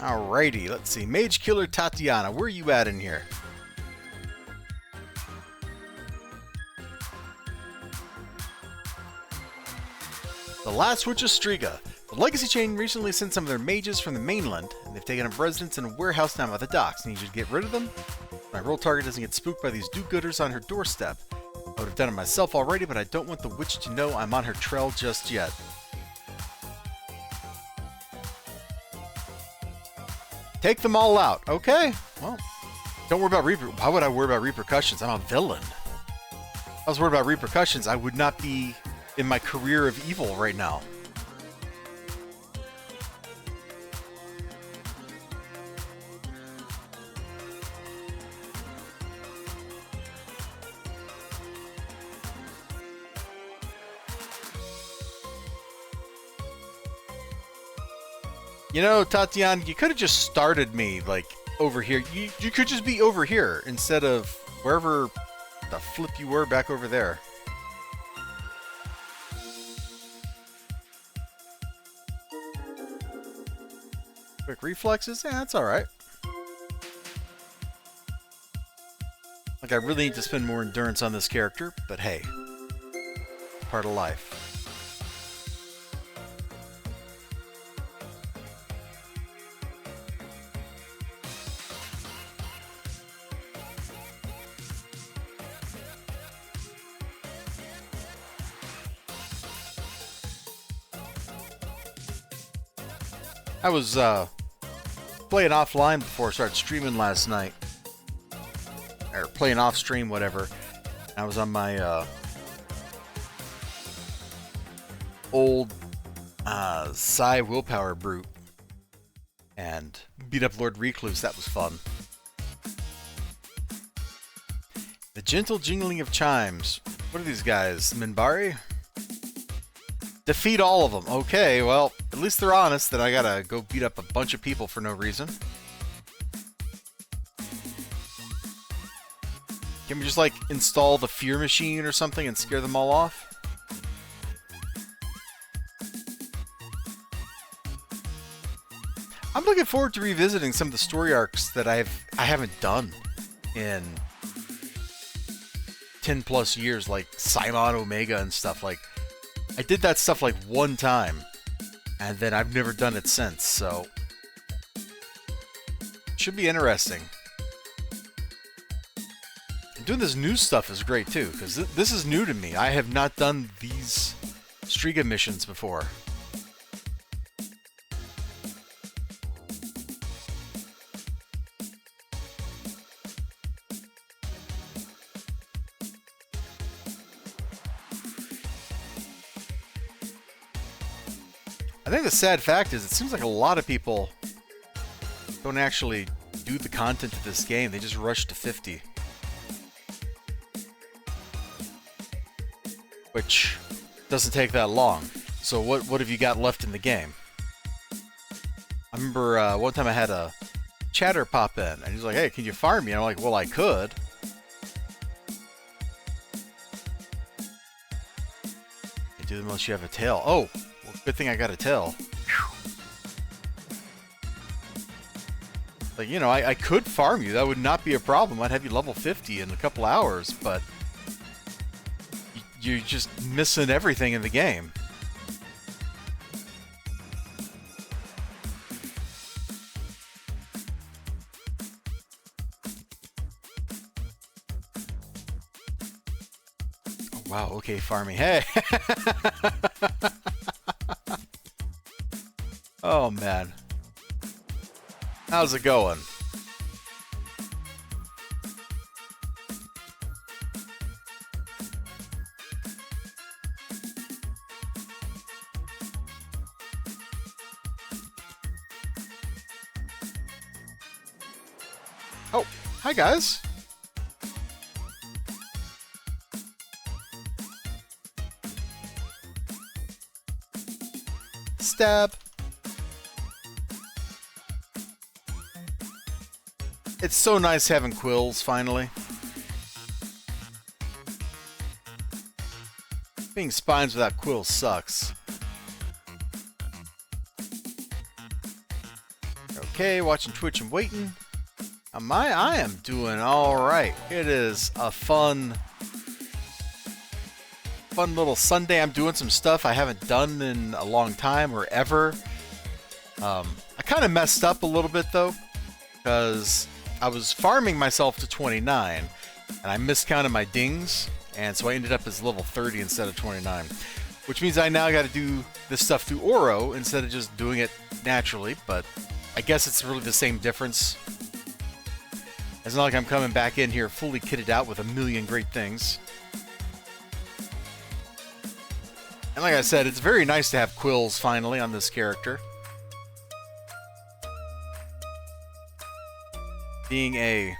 Alrighty, let's see. Mage Killer Tatiana, where are you at in here? The Last Witch of Striga. The Legacy Chain recently sent some of their mages from the mainland, and they've taken up residence in a warehouse down by the docks. Need you to get rid of them? My roll target doesn't get spooked by these do-gooders on her doorstep. I would have done it myself already, but I don't want the witch to know I'm on her trail just yet. Take them all out. Okay. Well, don't worry about why would I worry about repercussions? I'm a villain. If I was worried about repercussions, I would not be in my career of evil right now. You know, Tatiana, you could have just started me, like, over here. You could just be over here instead of wherever the flip you were back over there. Quick reflexes? Yeah, that's alright. Like, I really need to spend more endurance on this character, but hey, it's part of life. I was playing offline before I started streaming last night. Or playing off stream, whatever. I was on my old Psi Willpower Brute. And beat up Lord Recluse. That was fun. The gentle jingling of chimes. What are these guys? Minbari? Defeat all of them. Okay, well, at least they're honest that I gotta go beat up a bunch of people for no reason. Can we just, like, install the fear machine or something and scare them all off? I'm looking forward to revisiting some of the story arcs that I haven't done in 10 plus years, like Simon Omega and stuff. Like, I did that stuff like one time, and then I've never done it since, so it should be interesting. And doing this new stuff is great too, because this is new to me. I have not done these Striga missions before. I think the sad fact is it seems like a lot of people don't actually do the content of this game. They just rush to 50. Which doesn't take that long. So what have you got left in the game? I remember one time I had a chatter pop in, and he's like, hey, can you farm me? And I'm like, well, I could. You do the most you have a tail. Oh! Good thing I got a tail. Like, you know, I could farm you. That would not be a problem. I'd have you level 50 in a couple hours, but you're just missing everything in the game. Oh, wow, okay, farming. Hey! Oh, man. How's it going? Oh, hi, guys. Stab. It's so nice having quills, finally. Being spines without quills sucks. Okay, watching Twitch and waiting. I am doing alright. It is a fun little Sunday. I'm doing some stuff I haven't done in a long time or ever. I kind of messed up a little bit though, because I was farming myself to 29 and I miscounted my dings, and so I ended up as level 30 instead of 29, which means I now got to do this stuff through Oro instead of just doing it naturally. But I guess it's really the same difference. It's not like I'm coming back in here fully kitted out with a million great things. And like I said, it's very nice to have quills finally on this character. Being a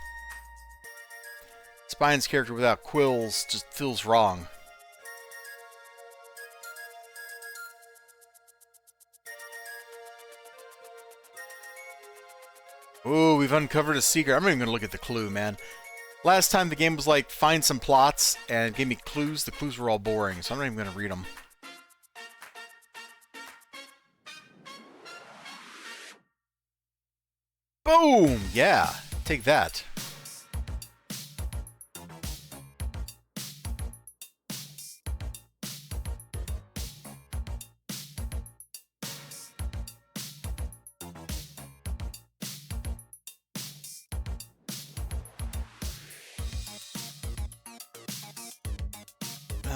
Spines character without quills just feels wrong. Ooh, we've uncovered a secret. I'm not even going to look at the clue, man. Last time the game was like, find some plots and gave me clues. The clues were all boring, so I'm not even going to read them. Boom! Yeah, take that.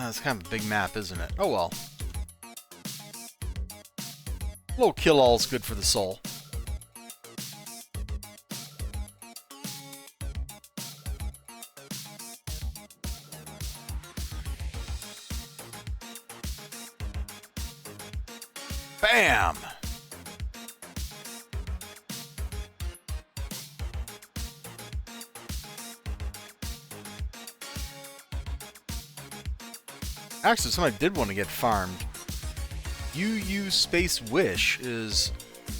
It's kind of a big map, isn't it? Oh well. A little kill-all's good for the soul. Bam! Actually, somebody did want to get farmed. UU Space Wish is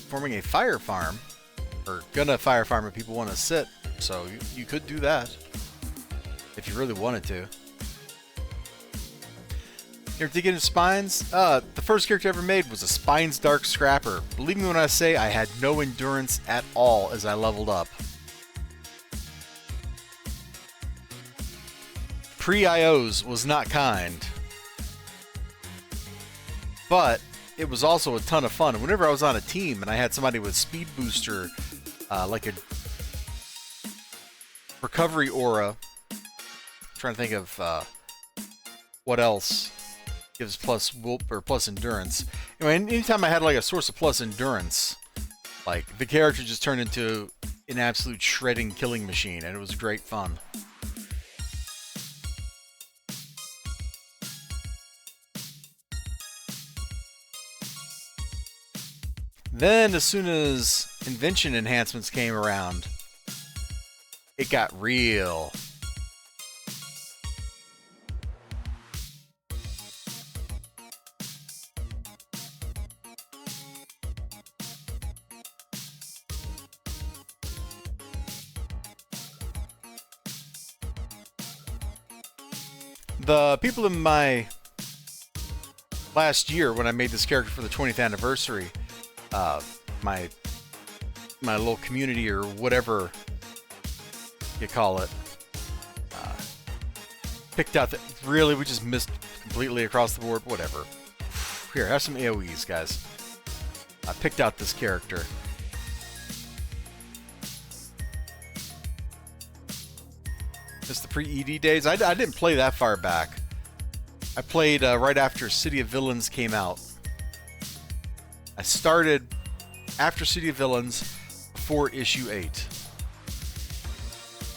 forming a fire farm, or gonna fire farm if people want to sit, so you could do that if you really wanted to. You ever dig into Spines? The first character I ever made was a Spines Dark Scrapper. Believe me when I say I had no endurance at all as I leveled up. Pre-IOs was not kind. But it was also a ton of fun. And whenever I was on a team and I had somebody with speed booster, like a recovery aura, I'm trying to think of what else gives plus whoop or plus endurance. Anyway, anytime I had like a source of plus endurance, like the character just turned into an absolute shredding killing machine, and it was great fun. Then, as soon as invention enhancements came around, it got real. The people in my last year, when I made this character for the 20th anniversary, my little community or whatever you call it, picked out that really we just missed completely across the board. Whatever. Here, have some AoEs, guys. I picked out this character. It's the pre-ED days. I didn't play that far back. I played right after City of Villains came out. I started after City of Villains, before issue 8.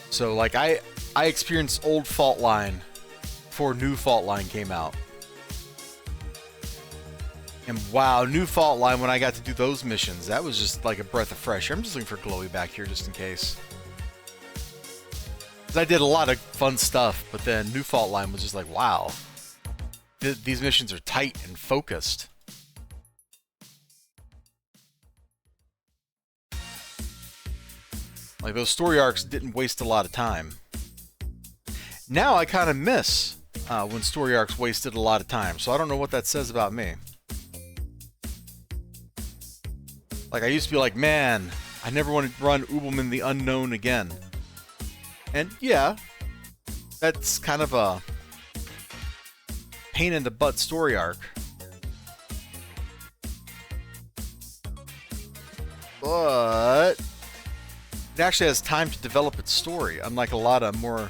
So, like, I experienced old Fault Line before new Fault Line came out. And wow, new Fault Line, when I got to do those missions, that was just like a breath of fresh air. I'm just looking for Glowy back here just in case. Because I did a lot of fun stuff, but then new Fault Line was just like, wow. These missions are tight and focused. Like, those story arcs didn't waste a lot of time. Now I kind of miss when story arcs wasted a lot of time, so I don't know what that says about me. Like, I used to be like, man, I never want to run Ubelman the Unknown again. And yeah, that's kind of a pain in the butt story arc. But it actually has time to develop its story, unlike a lot of more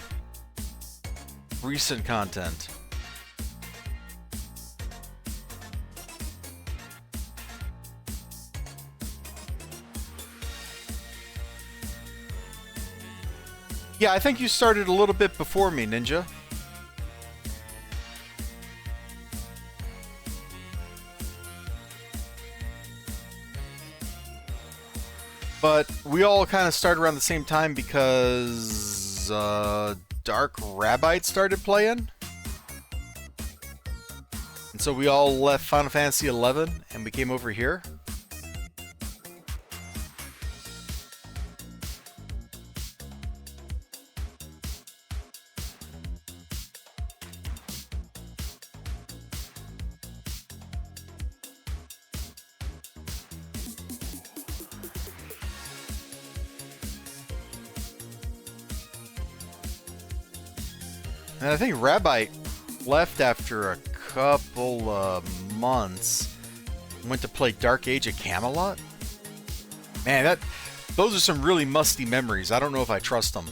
recent content. Yeah, I think you started a little bit before me, Ninja. But we all kind of started around the same time because Dark Rabbite started playing. And so we all left Final Fantasy XI and we came over here. And I think Rabbite left after a couple of months. Went to play Dark Age at Camelot. Man, those are some really musty memories. I don't know if I trust them.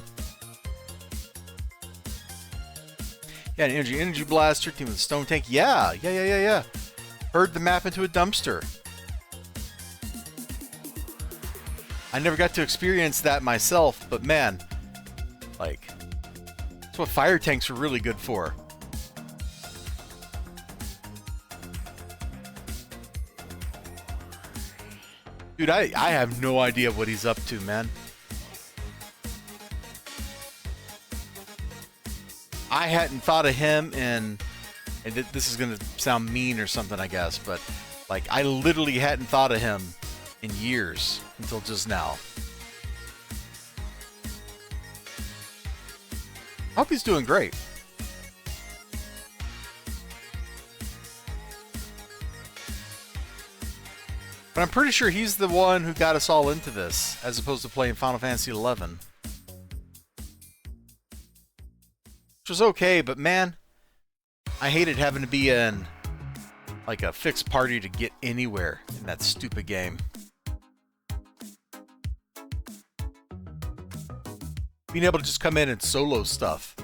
Yeah, an energy blaster, team with a stone tank. Yeah. Heard the map into a dumpster. I never got to experience that myself, but man, like, that's what fire tanks are really good for. Dude, I have no idea what he's up to, man. I hadn't thought of him in, and this is going to sound mean or something, I guess, but like, I literally hadn't thought of him in years until just now. I hope he's doing great. But I'm pretty sure he's the one who got us all into this, as opposed to playing Final Fantasy XI. Which was okay, but man, I hated having to be in like a fixed party to get anywhere in that stupid game. Being able to just come in and solo stuff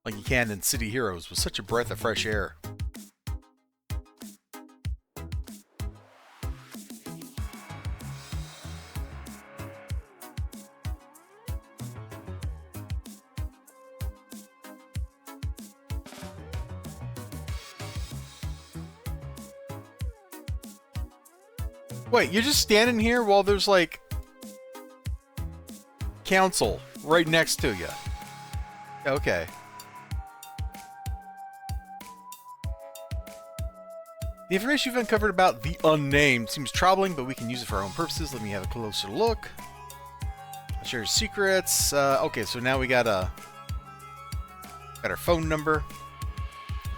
like you can in City Heroes was such a breath of fresh air. Wait, you're just standing here while there's like council right next to you. Okay. The information you've uncovered about the unnamed seems troubling, but we can use it for our own purposes. Let me have a closer look. Share secrets. Okay, so now we got our phone number.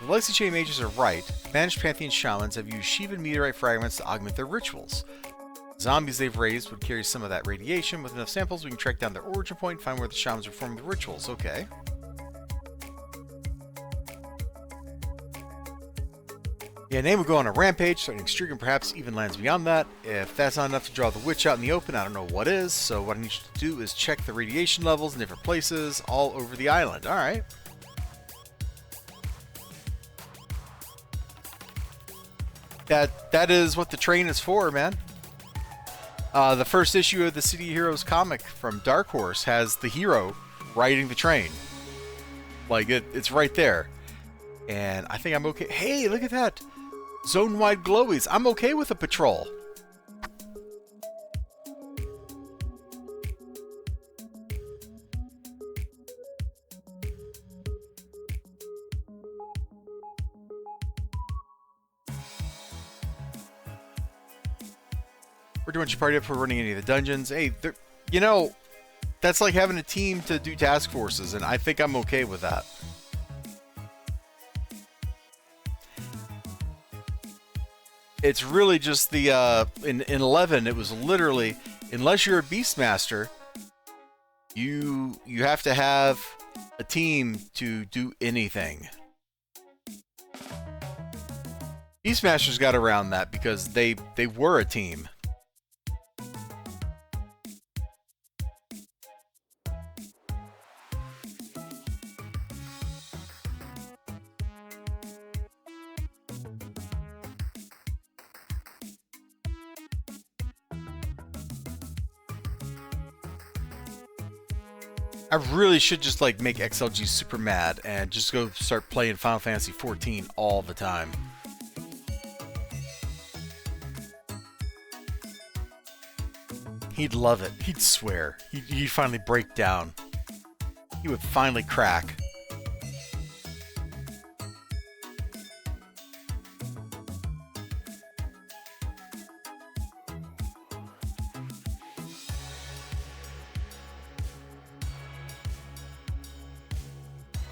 The Legacy Chain Mages are right. Banished Pantheon Shamans have used Shivan meteorite fragments to augment their rituals. Zombies they've raised would carry some of that radiation. With enough samples, we can track down their origin point and find where the shamans are performing the rituals. Okay. Yeah, name would go on a rampage, starting Striga and perhaps even lands beyond that. If that's not enough to draw the witch out in the open, I don't know what is. So what I need you to do is check the radiation levels in different places all over the island. Alright. That is what the train is for, man. The first issue of the City Heroes comic from Dark Horse has the hero riding the train. Like, it's right there. And I think I'm okay. Hey, look at that. Zone-wide glowies. I'm okay with a patrol. We're doing your party up for running any of the dungeons. Hey, you know, that's like having a team to do task forces, and I think I'm okay with that. It's really just the, in 11, it was literally, unless you're a Beastmaster, you have to have a team to do anything. Beastmasters got around that because they were a team. I really should just like make XLG super mad and just go start playing Final Fantasy XIV all the time. He'd love it. He'd swear. He'd finally break down. He would finally crack.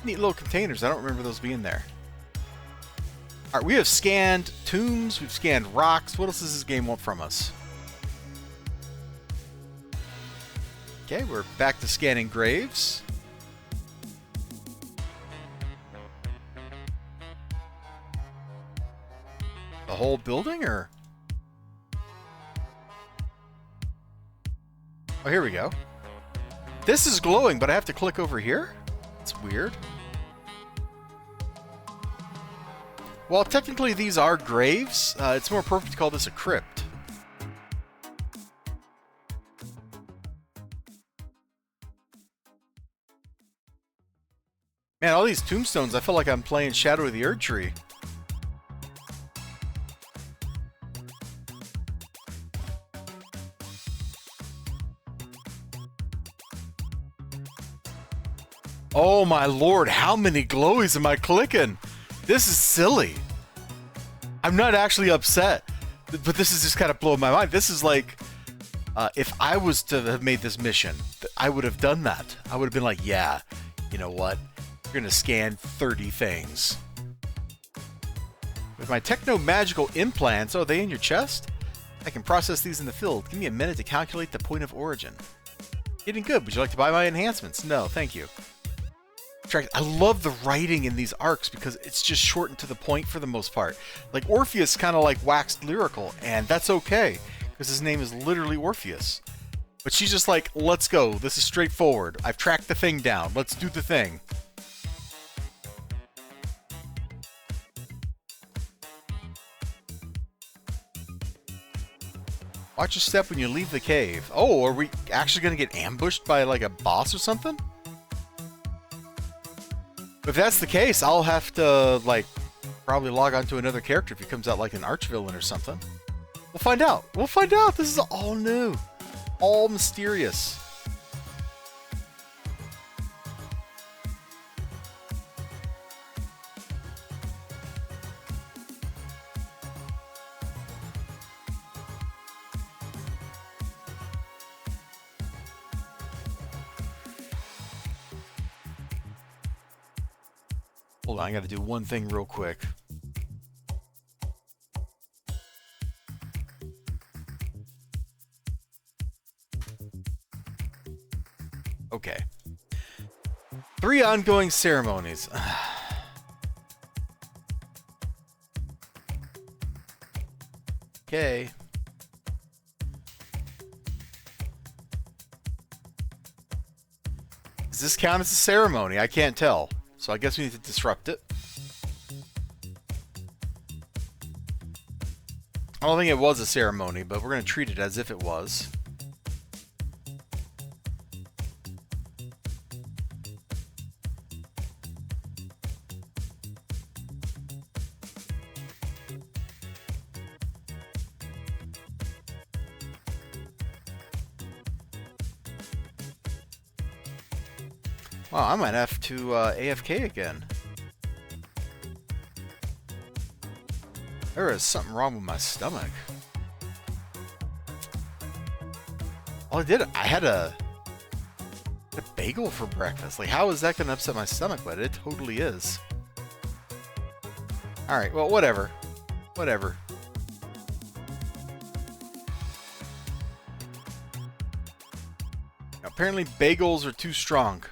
Neat little containers. I don't remember those being there. Alright, we have scanned tombs. We've scanned rocks. What else does this game want from us? Okay, we're back to scanning graves. The whole building, or? Oh, here we go. This is glowing, but I have to click over here? That's weird. While technically these are graves, it's more appropriate to call this a crypt. Man, all these tombstones, I feel like I'm playing Shadow of the Erdtree. Oh my lord, how many glowies am I clicking? This is silly. I'm not actually upset, but this is just kind of blowing my mind. This is like, if I was to have made this mission, I would have done that. I would have been like, yeah, you know what? You're going to scan 30 things. With my techno-magical implants, oh, are they in your chest? I can process these in the field. Give me a minute to calculate the point of origin. Getting good. Would you like to buy my enhancements? No, thank you. I love the writing in these arcs because it's just shortened to the point for the most part. Like, Orpheus kind of like waxed lyrical, and that's okay, because his name is literally Orpheus. But she's just like, let's go. This is straightforward. I've tracked the thing down. Let's do the thing. Watch your step when you leave the cave. Oh, are we actually going to get ambushed by like a boss or something? If that's the case, I'll have to, like, probably log on to another character if he comes out like an archvillain or something. We'll find out. We'll find out. This is all new. All mysterious. Hold on, I gotta do one thing real quick. Okay. 3 ongoing ceremonies. Okay. Does this count as a ceremony? I can't tell. So I guess we need to disrupt it. I don't think it was a ceremony, but we're going to treat it as if it was. Wow, I might have to AFK again. There is something wrong with my stomach. All I had a bagel for breakfast. Like, how is that going to upset my stomach? But it totally is. Alright, well, whatever. Whatever. Apparently bagels are too strong.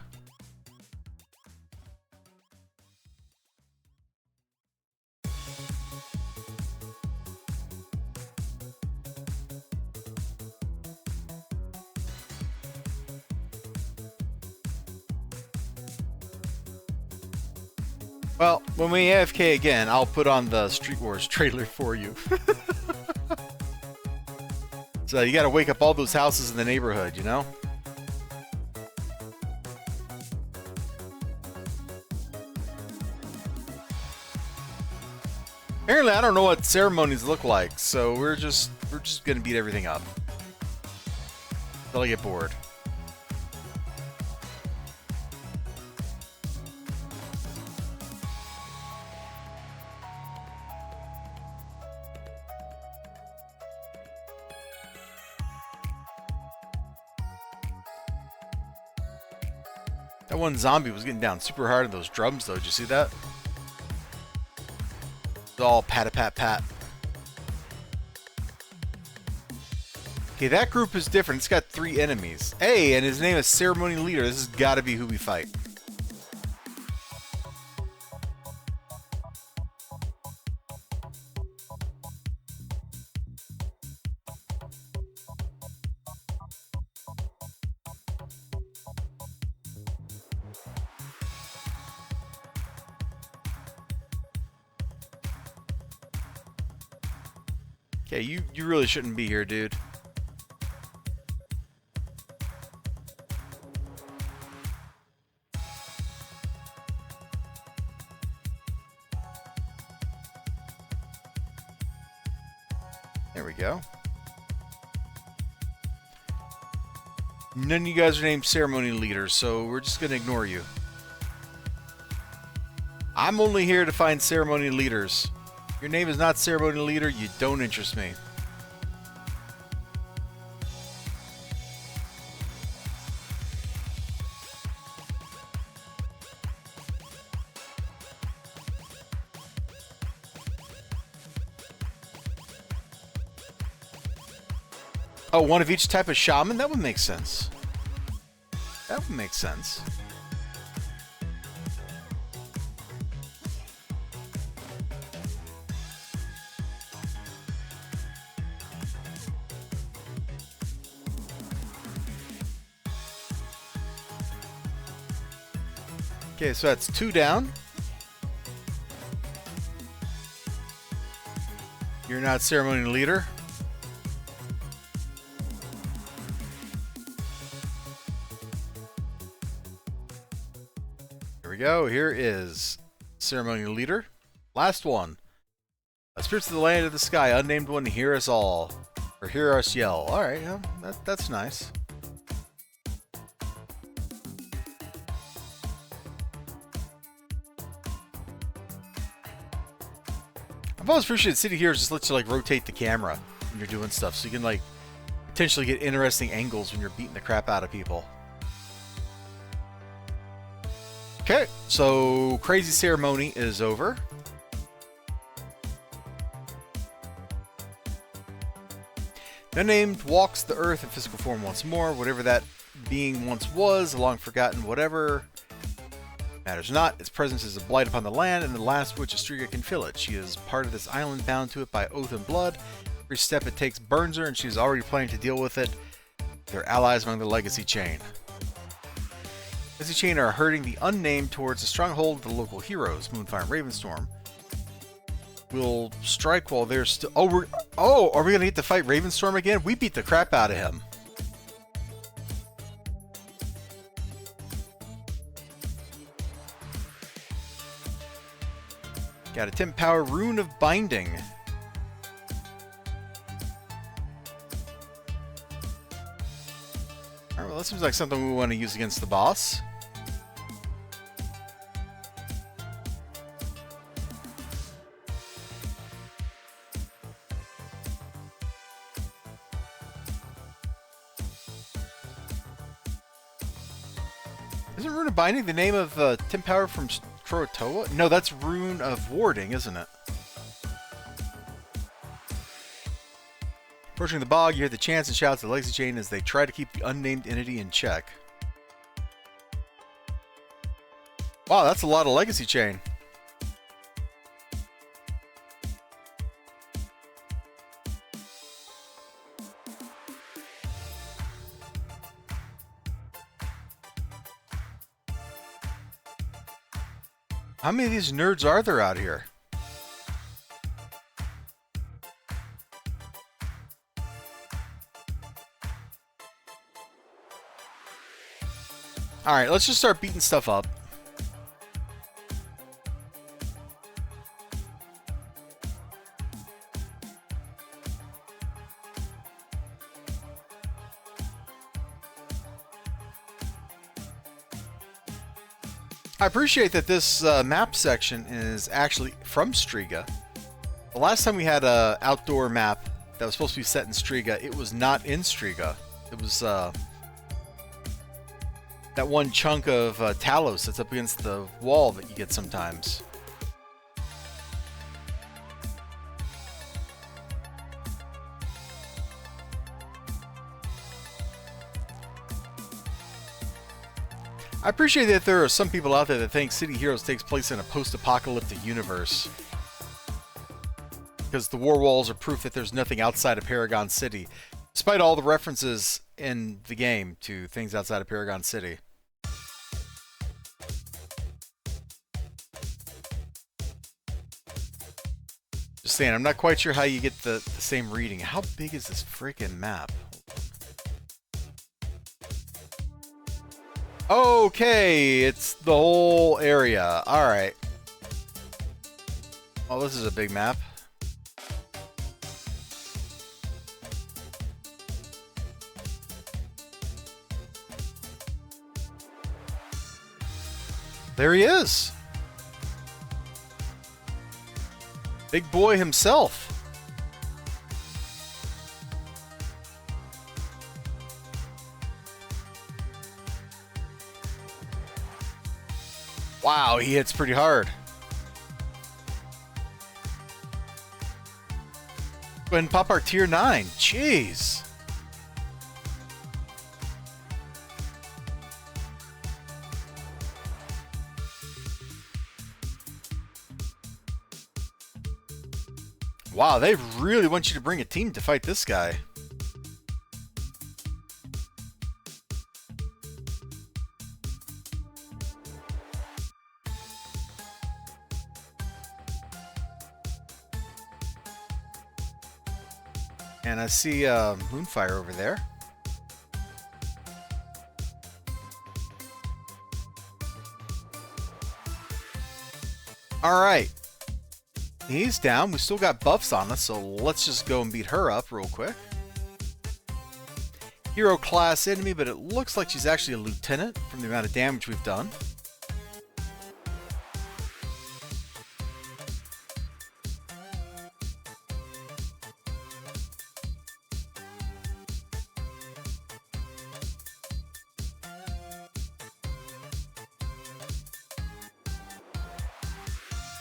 Well, when we AFK again, I'll put on the Street Wars trailer for you. So you gotta wake up all those houses in the neighborhood, you know? Apparently, I don't know what ceremonies look like, so we're just gonna beat everything up until I get bored. That one zombie was getting down super hard on those drums, though. Did you see that? It's all pat-a-pat-pat. Okay, that group is different. It's got 3 enemies. Hey, and his name is Ceremony Leader. This has got to be who we fight. Okay, you really shouldn't be here, dude. There we go. None of you guys are named Ceremony Leaders, so we're just gonna ignore you. I'm only here to find Ceremony Leaders. Your name is not Ceremony Leader, you don't interest me. Oh, one of each type of shaman? That would make sense. That would make sense. Okay, so that's 2 down. You're not Ceremony Leader. Here we go. Here is Ceremony Leader. Last one. Spirits of the land of the sky, unnamed one, hear us all. Or hear us yell. Alright, yeah, that's nice. I've always appreciated City Heroes just lets you like rotate the camera when you're doing stuff, so you can like potentially get interesting angles when you're beating the crap out of people. Okay, so Crazy Ceremony is over. Unnamed walks the earth in physical form once more, whatever that being once was, a long forgotten whatever. Matters not. Its presence is a blight upon the land, and the last witch of Striga can feel it. She is part of this island, bound to it by oath and blood. Every step it takes burns her, and she is already planning to deal with it. They're allies among the Legacy Chain. Legacy Chain are herding the unnamed towards the stronghold of the local heroes, Moonfire and Ravenstorm. We'll strike while they're still... are we gonna get to fight Ravenstorm again? We beat the crap out of him. Got a 10 power Rune of Binding. Alright, well that seems like something we want to use against the boss. Isn't Rune of Binding the name of 10 power from Croatoa? No, that's Rune of Warding, isn't it? Approaching the bog, you hear the chants and shouts of the legacy chain as they try to keep the unnamed entity in check. Wow, that's a lot of legacy chain. How many of these nerds are there out here? Alright, let's just start beating stuff up. I appreciate that this map section is actually from Striga. The last time we had an outdoor map that was supposed to be set in Striga, it was not in Striga. It was that one chunk of Talos that's up against the wall that you get sometimes. I appreciate that there are some people out there that think City Heroes takes place in a post-apocalyptic universe, because the war walls are proof that there's nothing outside of Paragon City, despite all the references in the game to things outside of Paragon City. Just saying, I'm not quite sure how you get the same reading. How big is this freaking map? Okay, it's the whole area. Alright. Oh, this is a big map. There he is. Big boy himself. Wow, he hits pretty hard. Go ahead and pop our tier 9. Jeez. Wow, they really want you to bring a team to fight this guy. And I see Moonfire over there. Alright. He's down. We still got buffs on us, so let's just go and beat her up real quick. Hero class enemy, but it looks like she's actually a lieutenant from the amount of damage we've done.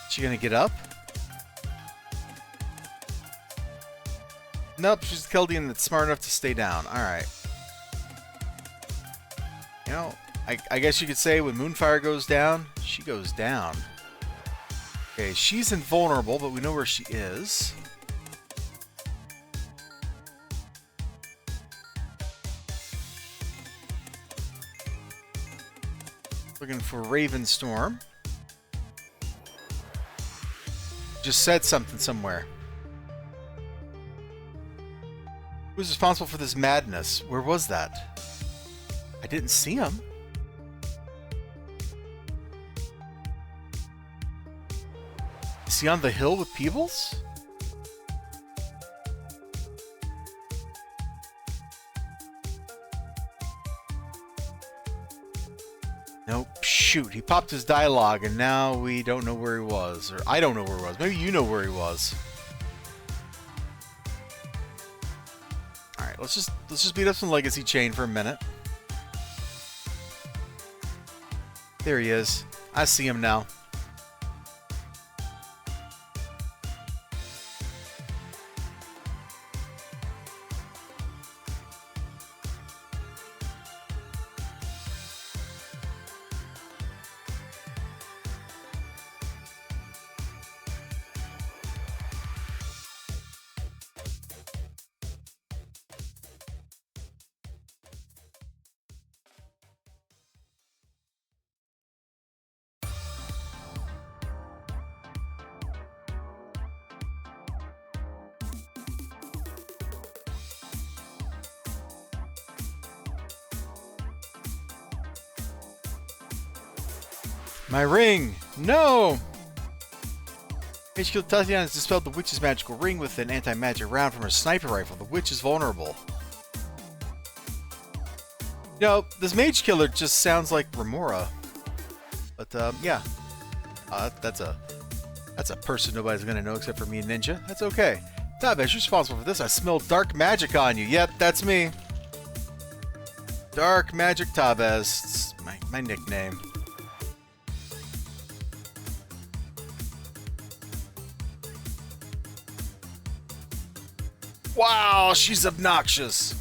She gonna get up? Nope, she's a Keldian that's smart enough to stay down. Alright. You know, I guess you could say when Moonfire goes down, she goes down. Okay, she's invulnerable, but we know where she is. Looking for Ravenstorm. Just said something somewhere. Who's responsible for this madness? Where was that? I didn't see him. Is he on the hill with Peebles? Nope. Shoot, he popped his dialogue and now we don't know where he was. Or I don't know where he was. Maybe you know where he was. Alright, let's just beat up some legacy chain for a minute. There he is. I see him now. My ring! No! Mage killed Tatiana has dispelled the witch's magical ring with an anti-magic round from her sniper rifle. The witch is vulnerable. You know, this mage killer just sounds like Remora. But, yeah. That's a person nobody's gonna know except for me and Ninja. That's okay. Tabez, you're responsible for this. I smell dark magic on you. Yep, that's me. Dark Magic Tabez. It's my nickname. Wow, she's obnoxious.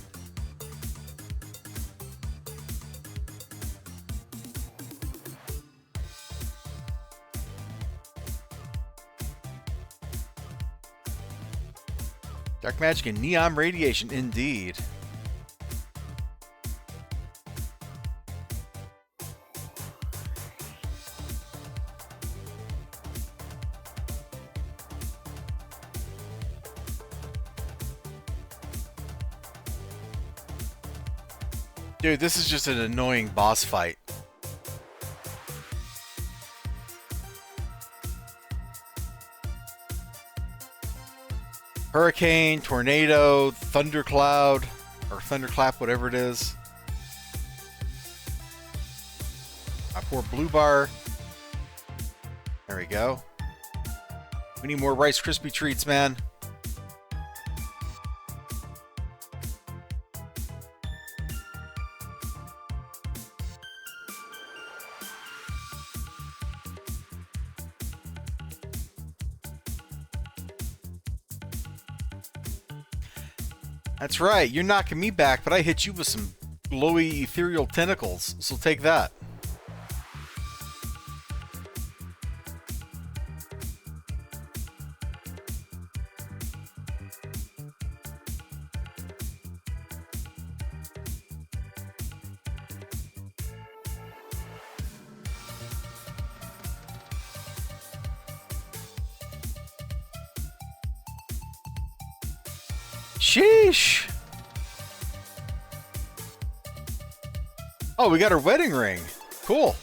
Dark magic and neon radiation, indeed. Dude, this is just an annoying boss fight. Hurricane, tornado, thundercloud, or thunderclap, whatever it is. My poor blue bar. There we go. We need more Rice Krispie treats, man. That's right, you're knocking me back, but I hit you with some glowy ethereal tentacles, so take that. Sheesh! Oh, we got her wedding ring. Cool.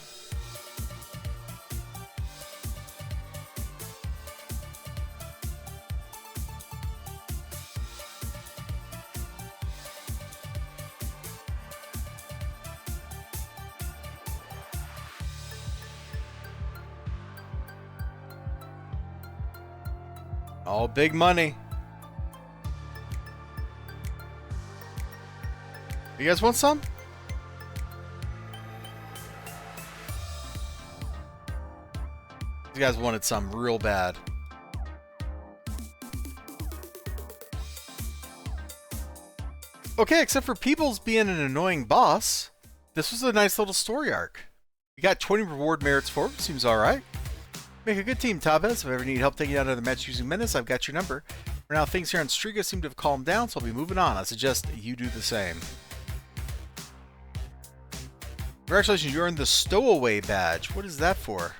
All big money. You guys want some? You guys wanted some real bad. Okay, except for Peebles being an annoying boss, this was a nice little story arc. You got 20 reward merits for it, seems alright. Make a good team, Tabez. If I ever need help taking out another match using Menace, I've got your number. For now, things here on Striga seem to have calmed down, so I'll be moving on. I suggest you do the same. Congratulations, you earned the Stowaway badge. What is that for?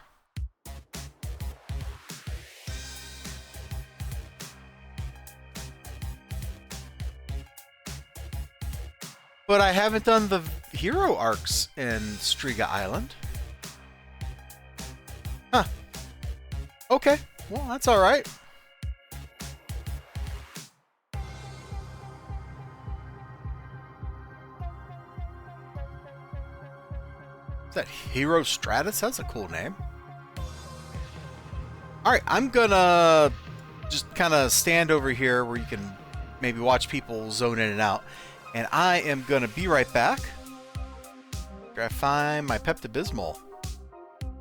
But I haven't done the hero arcs in Striga Island. Huh. Okay, well, that's alright. Is that Hero Stratus? That's a cool name. Alright, I'm gonna just kind of stand over here where you can maybe watch people zone in and out. And I am gonna be right back after I find my Pepto-Bismol.